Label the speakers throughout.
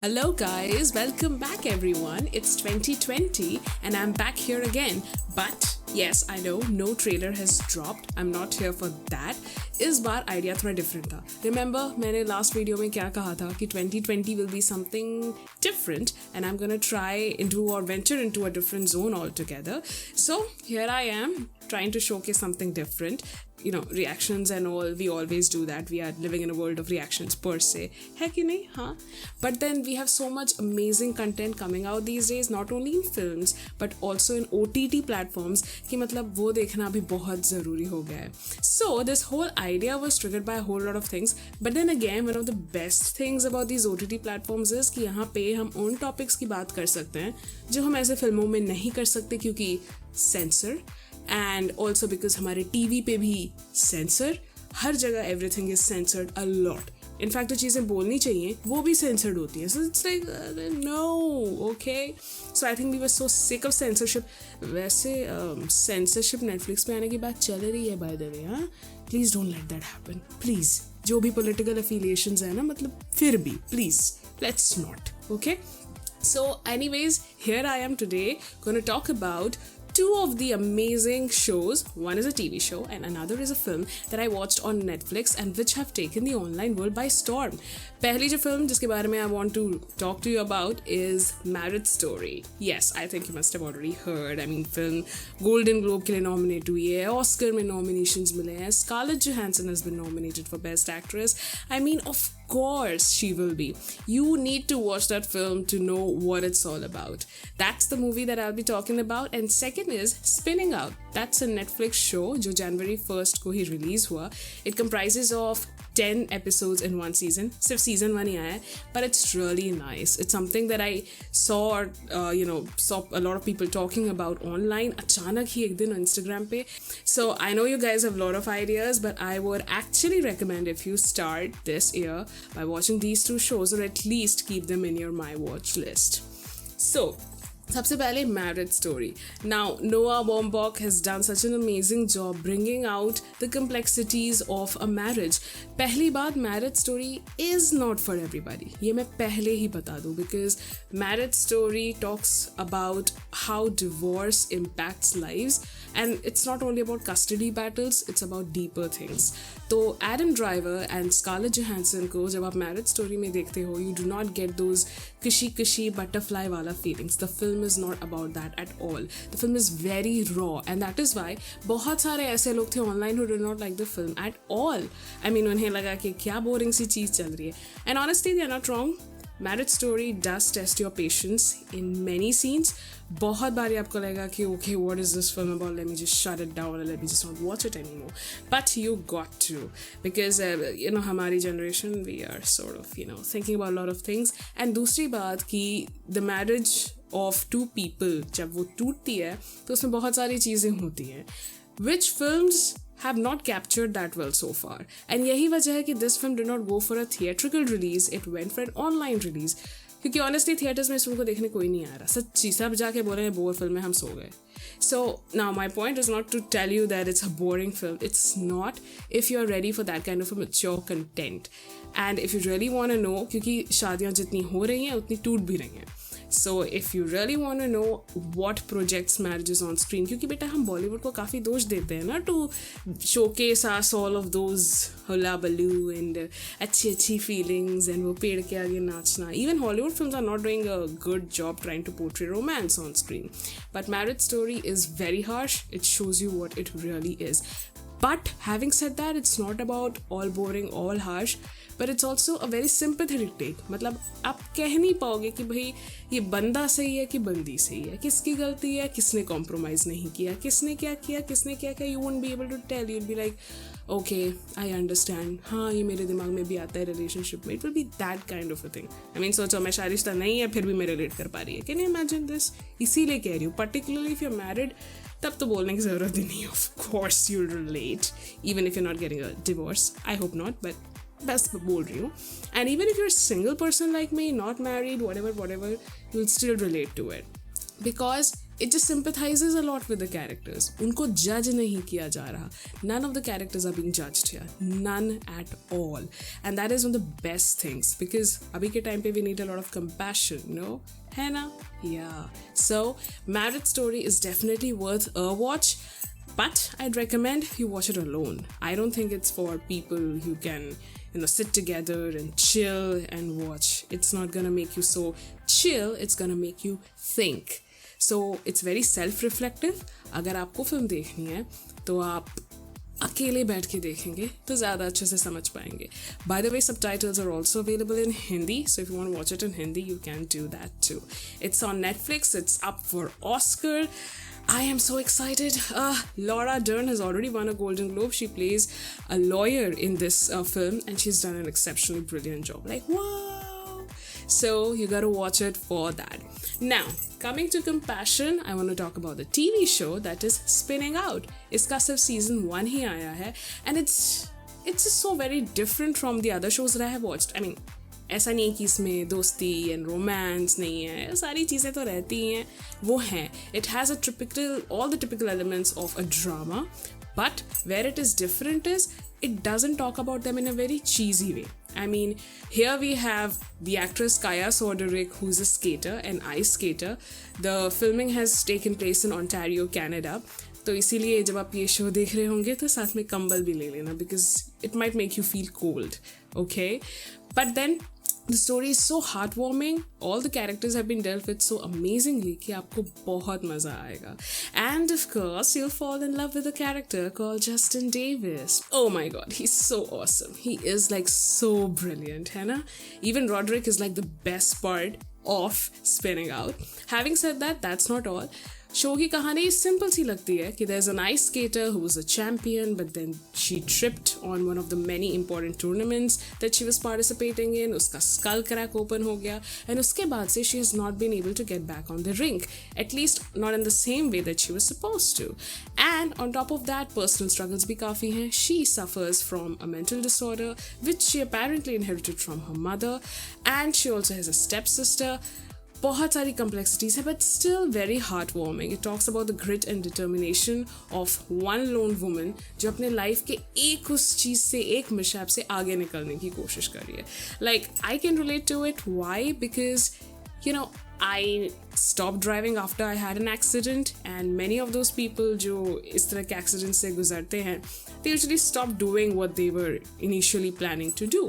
Speaker 1: Hello, guys. Welcome back, everyone. It's 2020, and I'm back here again. But yes, I know no trailer has dropped. I'm not here for that. इस बार idea थोड़ा different था. Remember मैंने last video में क्या कहा था कि 2020 will be something different and I'm gonna try into or venture into a different zone altogether. So here I am trying to showcase something different. You know, reactions and all, we always do that. We are living in a world of reactions per se. है कि नहीं? हाँ. But then we have so much amazing content coming out these days, not only in films but also in OTT platforms कि मतलब वो देखना भी बहुत ज़रूरी हो गया है. So this whole idea was triggered by a whole lot of things. But then again, one of the best things about these OTT platforms is कि यहाँ पे हम उन topics की बात कर सकते हैं जो हम ऐसे फिल्मों में नहीं कर सकते क्योंकि censor. एंड ऑल्सो बिकॉज हमारे टीवी पे भी सेंसर हर जगह everything is censored a lot. In fact जो चीज़ें बोलनी चाहिए वो भी सेंसर्ड होती हैं. So it's like no okay. So I think we were so sick of censorship. वैसे सेंसरशिप नेटफ्लिक्स पे आने की बात चल रही है बाय द वे. हाँ, please don't let that happen please. जो भी पोलिटिकल अफिलिएशंस है ना, मतलब फिर भी please let's not. Okay. So anyways, here I am today going to talk about two of the amazing shows. One is a TV show and another is a film that I watched on Netflix and which have taken the online world by storm. पहली जो film जिसके बारे में I want to talk to you about is Marriage Story. Yes, I think you must have already heard. I mean, film Golden Globe के लिए nominate हुई है, Oscar में nominations मिले हैं, Scarlett Johansson has been nominated for Best Actress. I mean, of course she will be. You need to watch that film to know what it's all about. That's the movie that I'll be talking about. And second is Spinning Out. That's a Netflix show जो January 1st को ही release हुआ. It comprises of 10 episodes in one season. सिर्फ season 1 ही आया है, but it's really nice. It's something that I saw saw a lot of people talking about online. अचानक ही एक दिन Instagram पे. So I know you guys have a lot of ideas, but I would actually recommend if you start this year by watching these two shows, or at least keep them in your my watch list. So सबसे पहले Marriage Story. Now, Noah Baumbach has done such an amazing job bringing out the complexities of a marriage. पहली बात, Marriage Story is not for everybody. ये मैं पहले ही बता दूँ, because Marriage Story talks about how divorce impacts lives, and it's not only about custody battles, it's about deeper things. तो Adam Driver and Scarlett Johansson को जब आप Marriage Story में देखते हो, you do not get those cushy butterfly वाला feelings. The film is not about that at all. The film is very raw, and that is why बहुत सारे ऐसे लोग थे online who did not like the film at all. I mean, उन्हें लगा कि क्या boring सी चीज़ चल रही है. And honestly, they are not wrong. Marriage Story does test your patience in many scenes. बहुत बारी आपको लगेगा कि okay, what is this film about? Let me just shut it down and let me just not watch it anymore. But you got to, because हमारी generation, we are sort of thinking about a lot of things. And दूसरी बात कि the marriage of two people जब वो टूटती है तो उसमें बहुत सारी चीज़ें होती हैं which films have not captured that well so far. And यही वजह है कि this film did not go for a theatrical release, it went for an online release. क्योंकि honestly theaters में इस film को देखने कोई नहीं आ रहा. सच्ची सब जाके बोल रहे हैं बोर फिल्म है, हम सो गए. So now my point is not to tell you that it's a boring film. It's not, if you're ready for that kind of a mature content. And if you really want to know, क्योंकि शादियाँ जितनी हो रही हैं उतनी टूट भी रही हैं. So if you really want to know what projects marriages on screen, क्योंकि बेटा हम बॉलीवुड को काफ़ी दोष देते हैं ना, to showcase us all of those hullabaloo and अच्छी feelings and वो पेड़ के आगे नाचना. Even Hollywood films are not doing a good job trying to portray romance on screen. But Marriage Story is very harsh. It shows you what it really is. But having said that, it's not about all boring, all harsh, but it's also a very sympathetic take. मतलब आप कह नहीं पाओगे कि भाई ये बंदा सही है कि बंदी सही है, किसकी गलती है, किसने कॉम्प्रोमाइज़ नहीं किया, किसने क्या किया, किसने क्या किया. You won't be able to tell. You'll be like, okay, I understand. हाँ, ये मेरे दिमाग में भी आता है relationship में. It will be that kind of a thing. I mean, सोचो मैं शादी रिश्ता नहीं है फिर भी मैं relate कर पा रही है. Can you imagine this? इसीलिए कह रही हूँ, particularly if you're married, तब तो बोलने की ज़रूरत ही नहीं. Of course you'll relate, even if you're not getting a divorce. I hope not, but बस बोल रही हूँ. And even if you're a single person like me, not married, whatever, you'll still relate to it. Because it just sympathizes a lot with the characters. उनको judge नहीं किया जा रहा. None of the characters are being judged here. None at all. And that is one of the best things because अभी के time पे we need a lot of compassion, no? है ना? Yeah. So, Marriage Story is definitely worth a watch. But I'd recommend you watch it alone. I don't think it's for people who can, sit together and chill and watch. It's not gonna make you so chill, it's gonna make you think. So it's very self-reflective. अगर आपको film देखनी है तो आप अकेले बैठ के देखेंगे तो ज़्यादा अच्छे से समझ पाएंगे. By the way, subtitles are also available in Hindi, so if you want to watch it in Hindi, you can do that too. It's on Netflix, it's up for Oscar. I am so excited. Laura Dern has already won a Golden Globe. She plays a lawyer in this film and she's done an exceptionally brilliant job. Like, wow! So you gotta watch it for that. Now, coming to Compassion, I want to talk about the TV show that is Spinning Out. Iska sirf season 1 hi aaya hai and it's just so very different from the other shows that I have watched. I mean, ऐसा नहीं कि इसमें दोस्ती and romance नहीं है, सारी चीज़ें तो रहती हैं, वो हैं. It has all the typical elements of a drama, but where it is different is it doesn't talk about them in a very cheesy way. I mean, here we have the actress Kaya Soderick, who's a skater, an ice skater. The filming has taken place in Ontario, Canada. तो इसीलिए जब आप ये show देख रहे होंगे तो साथ में कंबल भी ले लेना because it might make you feel cold, okay? But then the story is so heartwarming. All the characters have been dealt with so amazingly कि आपको बहुत मज़ा आएगा. And of course, you'll fall in love with a character called Justin Davis. Oh my god, he's so awesome. He is like so brilliant, है ना? Even Roderick is like the best part of Spinning Out. Having said that, that's not all. Show की कहानी simple सी लगती है कि there's an ice skater who was a champion but then she tripped on one of the many important tournaments that she was participating in. उसका skull crack open हो गया and उसके बाद से she has not been able to get back on the rink, at least not in the same way that she was supposed to. And on top of that, personal struggles भी काफ़ी हैं. She suffers from a mental disorder which she apparently inherited from her mother, and she also has a stepsister. बहुत सारी complexities है but still very heartwarming. It talks about the grit and determination of one lone woman जो अपने life के एक उस चीज़ से, एक मिशैप से आगे निकलने की कोशिश कर रही है. Like, I can relate to it. Why? Because, I stopped driving after I had an accident, and many of those people जो इस तरह के accident से गुजरते हैं, they usually stop doing what they were initially planning to do.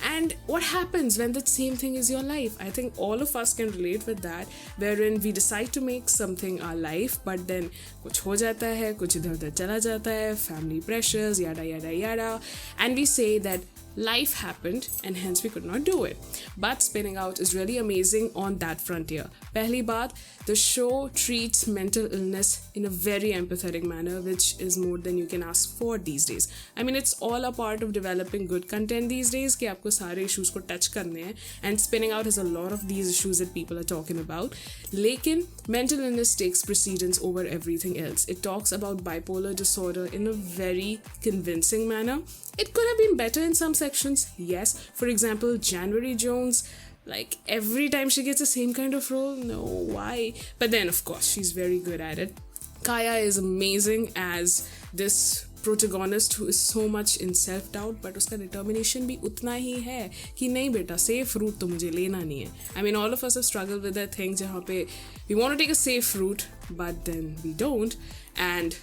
Speaker 1: And what happens when the same thing is your life? I think all of us can relate with that, wherein we decide to make something our life, but then कुछ हो जाता है, कुछ इधर उधर चला जाता है, family pressures, yada yada yada, and we say that life happened and hence we could not do it. But Spinning Out is really amazing on that frontier. Pehli baat, the show treats mental illness in a very empathetic manner, which is more than you can ask for these days. I mean, it's all a part of developing good content these days कि आपको सारे issues को touch करने हैं, and Spinning Out has a lot of these issues that people are talking about. लेकिन mental illness takes precedence over everything else. It talks about bipolar disorder in a very convincing manner. It could have been better in some sections, yes. For example, January Jones, like every time she gets the same kind of role, no, why? But then, of course, she's very good at it. Kaya is amazing as this protagonist who is so much in self-doubt, but उसका determination भी उतना ही है कि नहीं बेटा, safe route तो मुझे लेना नहीं है. I mean, all of us have struggled with that thing जहाँ पे we want to take a safe route, but then we don't, and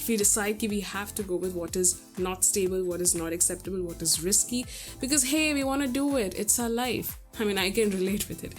Speaker 1: we decide that we have to go with what is not stable, what is not acceptable, what is risky, because hey, we want to do it. It's our life. I mean, I can relate with it.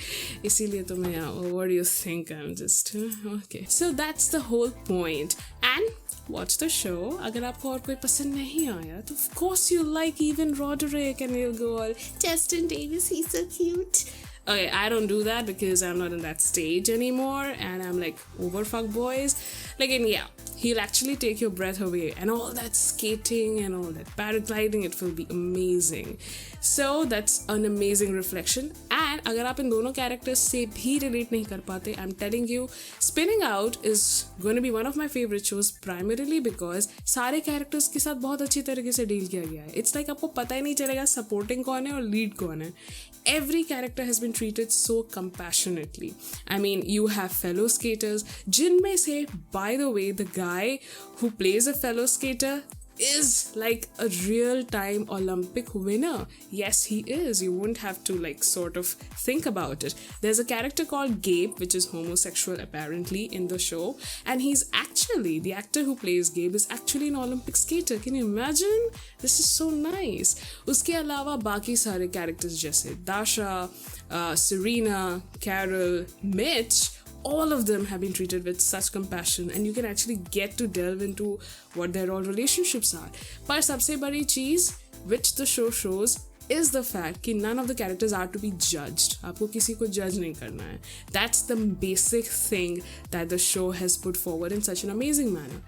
Speaker 1: इसीलिए तो मैं यहाँ, what do you think? I'm just okay. So that's the whole point. And watch the show. अगर आपको और कोई पसंद नहीं आया, तो of course you like even Roderick, and you'll go all Justin Davis, he's so cute. Okay, I don't do that because I'm not in that stage anymore and I'm like over fuck boys. Like, and yeah, he'll actually take your breath away, and all that skating and all that paragliding, it will be amazing. So that's an amazing reflection, and and अगर आप इन दोनों characters से भी relate नहीं कर पाते, I am telling you, spinning out is going to be one of my favourite shows, primarily because सारे characters के साथ बहुत अच्छी तरीके से डील किया गया है. इट्स लाइक आपको पता ही नहीं चलेगा सपोर्टिंग कौन है और लीड कौन है. Every character has been treated so compassionately. I mean, you have fellow skaters. जिनमें से, by the way, the guy who plays a fellow skater is like a real-time Olympic winner. Yes, he is. You won't have to like sort of think about it. There's a character called Gabe, which is homosexual apparently in the show, and he's actually, the actor who plays Gabe is actually an Olympic skater. Can you imagine? This is so nice. उसके अलावा बाकी सारे characters जैसे Dasha, Serena, Carol, Mitch, all of them have been treated with such compassion, and you can actually get to delve into what their all relationships are. पर सबसे बड़ी चीज़ which the show shows is the fact कि none of the characters are to be judged. आपको किसी को judge नहीं करना है. That's the basic thing that the show has put forward in such an amazing manner.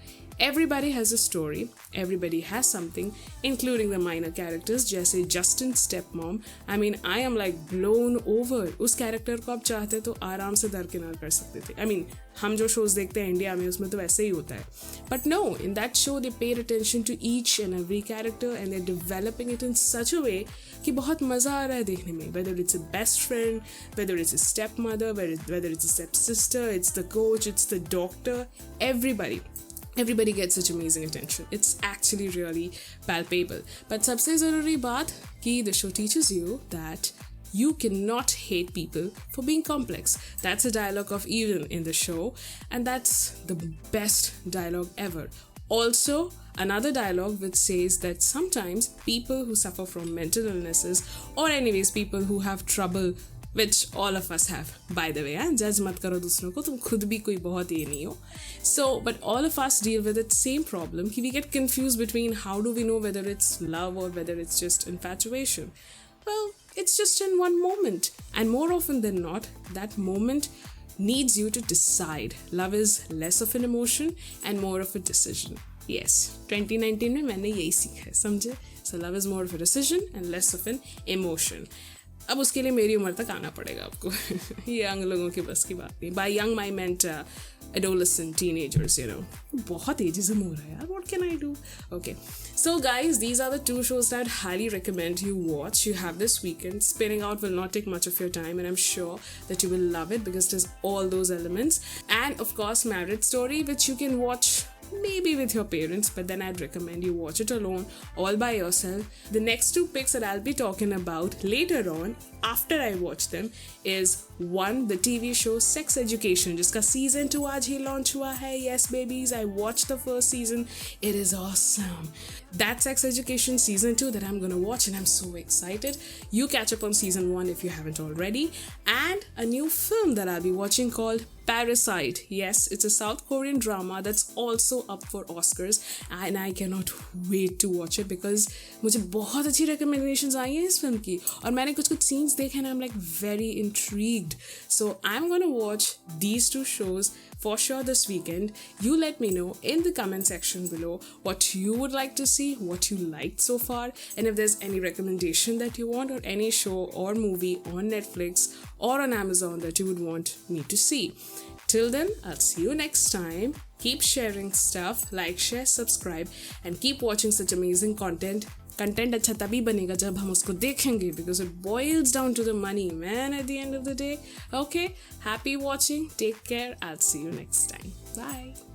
Speaker 1: Everybody has a story, everybody has something, including the minor characters जैसे Justin's stepmom. I mean, I am like blown over. उस character को आप चाहते तो आराम से दरकिनार कर सकते थे. I mean, हम जो shows देखते हैं इंडिया में उसमें तो वैसे ही होता है. But no, in that show they paid attention to each and every character and they're developing it in such a way कि बहुत मज़ा आ रहा है देखने में. Whether it's a best friend, whether it's a stepmother, whether it's a stepsister, it's the coach, it's the doctor, everybody gets such amazing attention. It's actually really palpable. But सबसे ज़रूरी बात कि the show teaches you that you cannot hate people for being complex. That's a dialogue of Eden in the show, and that's the best dialogue ever. Also, another dialogue which says that sometimes people who suffer from mental illnesses, or anyways people who have trouble, which all of us have, by the way, judge mat karo dusron ko, tum khud bhi koi bahut ye nahi ho. So, but all of us deal with that same problem ki we get confused between how do we know whether it's love or whether it's just infatuation. Well, it's just in one moment, and more often than not, that moment needs you to decide. Love is less of an emotion and more of a decision. Yes, 2019 में मैंने यही सीखा है, समझे? So love is more of a decision and less of an emotion. अब उसके लिए मेरी उम्र तक आना पड़ेगा आपको. यंग लोगों के बस की बात नहीं. By young I meant adolescent, teenagers, you know. बहुत ageism हो रहा है यार. What can I do? Okay. So guys, these are the two shows that I'd highly recommend you watch. You have this weekend. Spinning Out will not take much of your time, and I'm sure that you will love it because it has all those elements. And of course, Marriage Story, which you can watch maybe with your parents, but then I'd recommend you watch it alone, all by yourself. The next two picks that I'll be talking about later on, after I watch them, is one, the TV show Sex Education, jiska season 2 aaj hi launch hua hai. Yes babies, I watched the first season. It is awesome. That Sex Education season 2 that I'm gonna watch, and I'm so excited. You catch up on season 1 if you haven't already. And a new film that I'll be watching called Parasite. Yes, it's a South Korean drama that's also up for Oscars, and I cannot wait to watch it because मुझे बहुत अच्छी recommendations आई हैं इस film की, और मैंने कुछ scenes देखे and I'm like very intrigued. So I'm gonna watch these two shows for sure this weekend. You let me know in the comment section below what you would like to see, what you liked so far, and if there's any recommendation that you want, or any show or movie on Netflix or on Amazon that you would want me to see. Till then, I'll see you next time. Keep sharing stuff, like, share, subscribe, and keep watching such amazing content. Content अच्छा तभी बनेगा जब हम उसको देखेंगे, because it boils down to the money, man, at the end of the day. Okay, happy watching. Take care. I'll see you next time. Bye.